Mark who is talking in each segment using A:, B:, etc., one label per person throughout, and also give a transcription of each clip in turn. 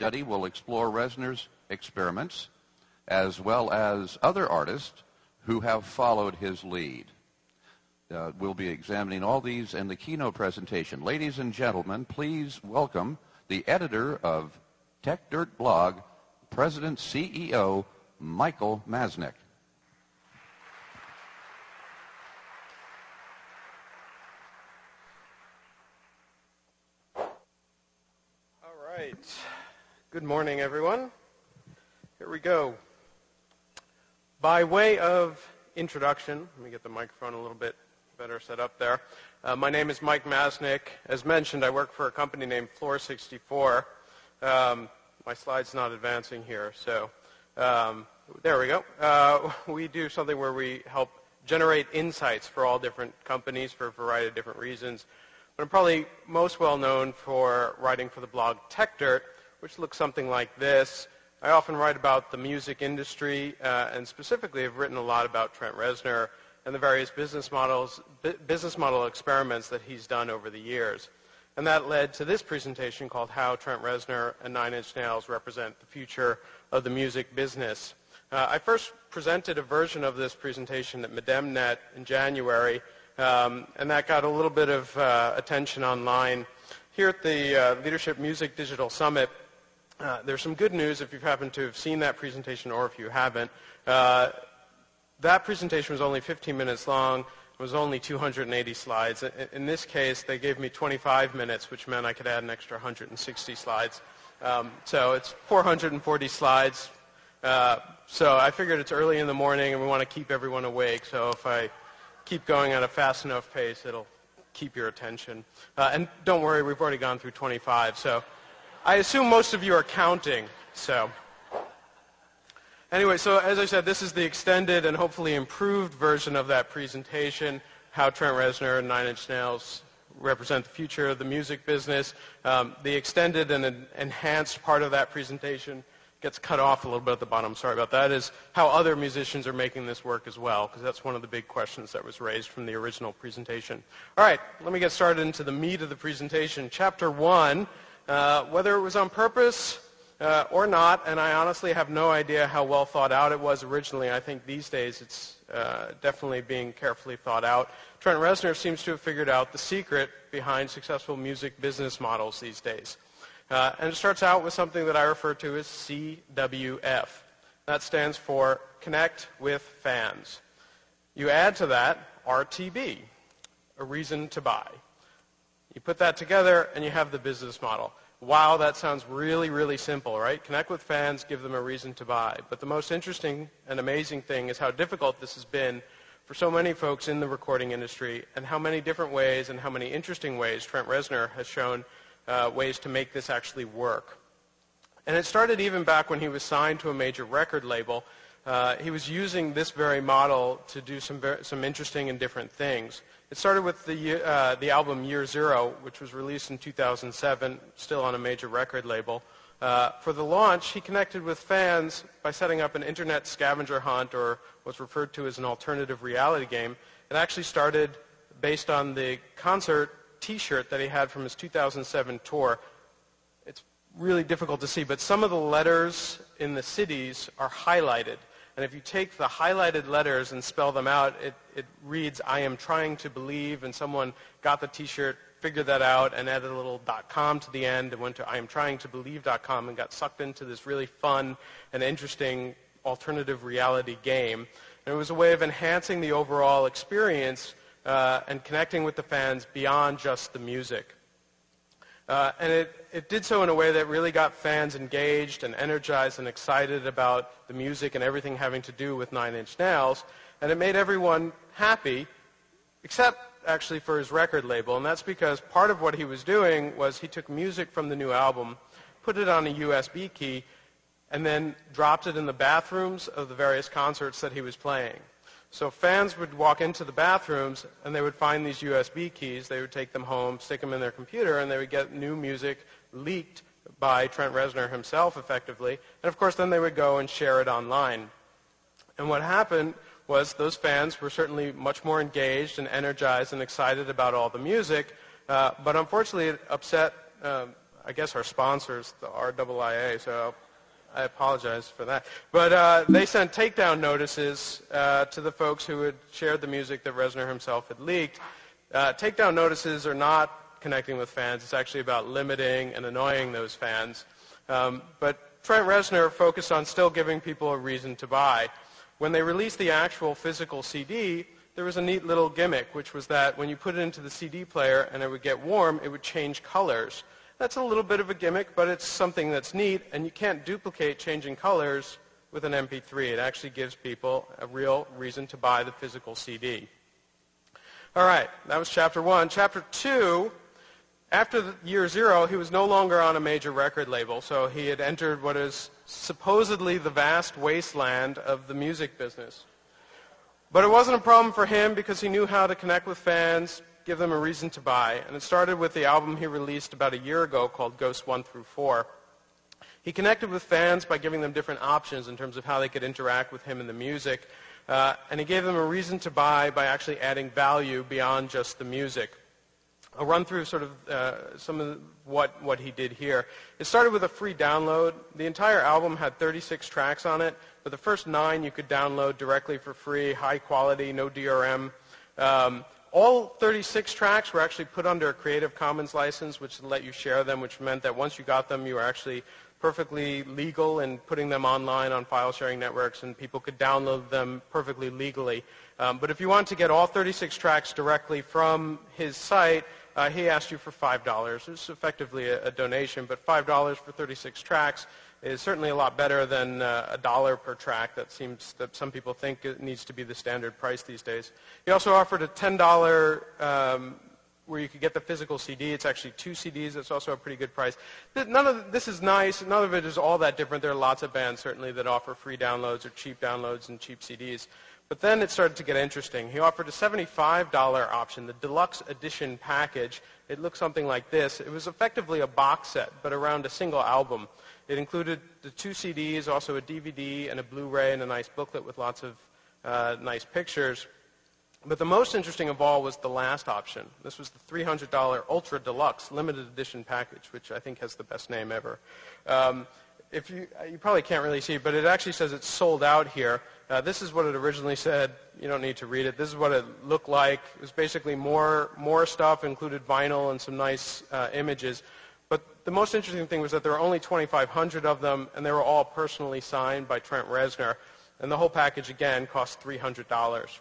A: study will explore Reznor's experiments as well as other artists who have followed his lead. We'll be examining all these in the keynote presentation. Ladies and gentlemen, please welcome the editor of TechDirt blog, President CEO Michael Masnick.
B: All right. Good morning, everyone. Here we go. By way of introduction, let me get the microphone a little bit better set up there. My name is Mike Masnick. As mentioned, I work for a company named Floor 64. My slide's not advancing here, so there we go. We do something where we help generate insights for all different companies for a variety of different reasons. But I'm probably most well known for writing for the blog TechDirt, which looks something like this. I often write about the music industry, and specifically have written a lot about Trent Reznor and the various business model experiments that he's done over the years. And that led to this presentation called How Trent Reznor and Nine Inch Nails Represent the Future of the Music Business. I first presented a version of this presentation at MedemNet in January, and that got a little bit of attention online. Here at the Leadership Music Digital Summit, there's some good news if you happen to have seen that presentation or if you haven't. That presentation was only 15 minutes long. It was only 280 slides. In this case, they gave me 25 minutes, which meant I could add an extra 160 slides. So it's 440 slides. So I figured it's early in the morning and we want to keep everyone awake. So if I keep going at a fast enough pace, it'll keep your attention. And don't worry, we've already gone through 25. So I assume most of you are counting. So anyway, so as I said, this is the extended and hopefully improved version of that presentation, How Trent Reznor and Nine Inch Nails Represent the Future of the Music Business. The extended and enhanced part of that presentation gets cut off a little bit at the bottom. Sorry about that. Is how other musicians are making this work as well, because that's one of the big questions that was raised from the original presentation. All right, let me get started into the meat of the presentation. Chapter 1, whether it was on purpose or not, and I honestly have no idea how well thought out it was originally. I think these days it's definitely being carefully thought out. Trent Reznor seems to have figured out the secret behind successful music business models these days. And it starts out with something that I refer to as CWF. That stands for Connect with Fans. You add to that RTB, a reason to buy. You put that together and you have the business model. Wow, that sounds really, really simple, right? Connect with fans, give them a reason to buy. But the most interesting and amazing thing is how difficult this has been for so many folks in the recording industry, and how many different ways and how many interesting ways Trent Reznor has shown ways to make this actually work. And it started even back when he was signed to a major record label. He was using this very model to do some interesting and different things. It started with the album Year Zero, which was released in 2007, still on a major record label. For the launch, he connected with fans by setting up an internet scavenger hunt, or what's referred to as an alternative reality game. It actually started based on the concert T-shirt that he had from his 2007 tour. It's really difficult to see, but some of the letters in the cities are highlighted. And if you take the highlighted letters and spell them out, it reads, I am trying to believe, and someone got the T-shirt, figured that out, and added a little .com to the end, and went to IamTryingToBelieve.com and got sucked into this really fun and interesting alternative reality game. And it was a way of enhancing the overall experience and connecting with the fans beyond just the music. And it did so in a way that really got fans engaged and energized and excited about the music and everything having to do with Nine Inch Nails. And it made everyone happy, except actually for his record label. And that's because part of what he was doing was he took music from the new album, put it on a USB key, and then dropped it in the bathrooms of the various concerts that he was playing. So fans would walk into the bathrooms and they would find these USB keys. They would take them home, stick them in their computer, and they would get new music leaked by Trent Reznor himself, effectively. And of course, then they would go and share it online. And what happened was those fans were certainly much more engaged and energized and excited about all the music, but unfortunately it upset I guess our sponsors, the RIIA, so I apologize for that. But they sent takedown notices to the folks who had shared the music that Reznor himself had leaked. Takedown notices are not connecting with fans. It's actually about limiting and annoying those fans. But Trent Reznor focused on still giving people a reason to buy. When they released the actual physical CD, there was a neat little gimmick, which was that when you put it into the CD player and it would get warm, it would change colors. That's a little bit of a gimmick, but it's something that's neat, and you can't duplicate changing colors with an MP3. It actually gives people a real reason to buy the physical CD. All right, that was Chapter 1. Chapter 2, after the year 0, he was no longer on a major record label, so he had entered what is supposedly the vast wasteland of the music business. But it wasn't a problem for him because he knew how to connect with fans, give them a reason to buy, and it started with the album he released about a year ago called Ghosts 1 through 4. He connected with fans by giving them different options in terms of how they could interact with him and the music, and he gave them a reason to buy by actually adding value beyond just the music. I'll run through sort of some of what he did here. It started with a free download. The entire album had 36 tracks on it, but the first 9 you could download directly for free, high quality, no DRM. All 36 tracks were actually put under a Creative Commons license, which let you share them, which meant that once you got them, you were actually perfectly legal in putting them online on file sharing networks, and people could download them perfectly legally. But if you want to get all 36 tracks directly from his site, he asked you for $5. It's effectively a donation, but $5 for 36 tracks is certainly a lot better than $1 per track. That seems that some people think it needs to be the standard price these days. He also offered a $10 where you could get the physical CD. It's actually 2 CDs. That's also a pretty good price. None of this is nice. None of it is all that different. There are lots of bands certainly that offer free downloads or cheap downloads and cheap CDs. But then it started to get interesting. He offered a $75 option, the deluxe edition package. It looked something like this. It was effectively a box set, but around a single album. It included the 2 CDs, also a DVD and a Blu-ray and a nice booklet with lots of nice pictures. But the most interesting of all was the last option. This was the $300 Ultra Deluxe limited edition package, which I think has the best name ever. If you probably can't really see, but it actually says it's sold out here. This is what it originally said. You don't need to read it. This is what it looked like. It was basically more stuff, included vinyl and some nice images. But the most interesting thing was that there were only 2,500 of them, and they were all personally signed by Trent Reznor. And the whole package, again, cost $300.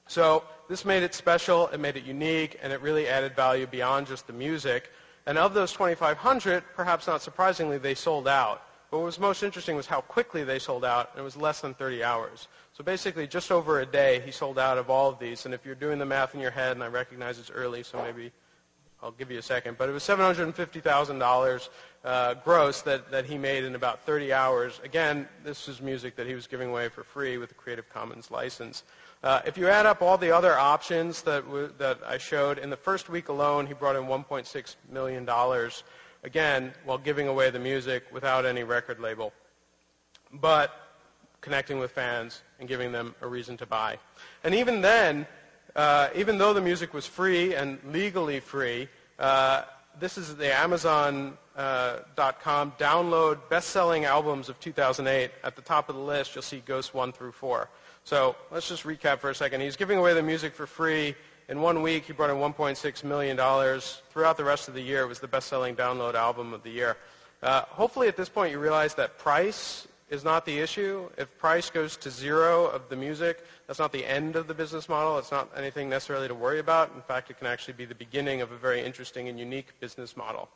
B: So this made it special, it made it unique, and it really added value beyond just the music. And of those 2,500, perhaps not surprisingly, they sold out. But what was most interesting was how quickly they sold out, and it was less than 30 hours. So basically, just over a day, he sold out of all of these. And if you're doing the math in your head, and I recognize it's early, so maybe I'll give you a second, but it was $750,000 gross that he made in about 30 hours. Again, this is music that he was giving away for free with a Creative Commons license. If you add up all the other options that I showed, in the first week alone, he brought in $1.6 million, again, while giving away the music without any record label, but connecting with fans and giving them a reason to buy. And even then, even though the music was free and legally free, this is the Amazon.com download best-selling albums of 2008. At the top of the list, you'll see Ghosts 1 through 4. So let's just recap for a second. He's giving away the music for free. In 1 week, he brought in $1.6 million. Throughout the rest of the year, it was the best-selling download album of the year. Hopefully at this point you realize that price is not the issue. If price goes to 0 of the music, that's not the end of the business model. It's not anything necessarily to worry about. In fact, it can actually be the beginning of a very interesting and unique business model.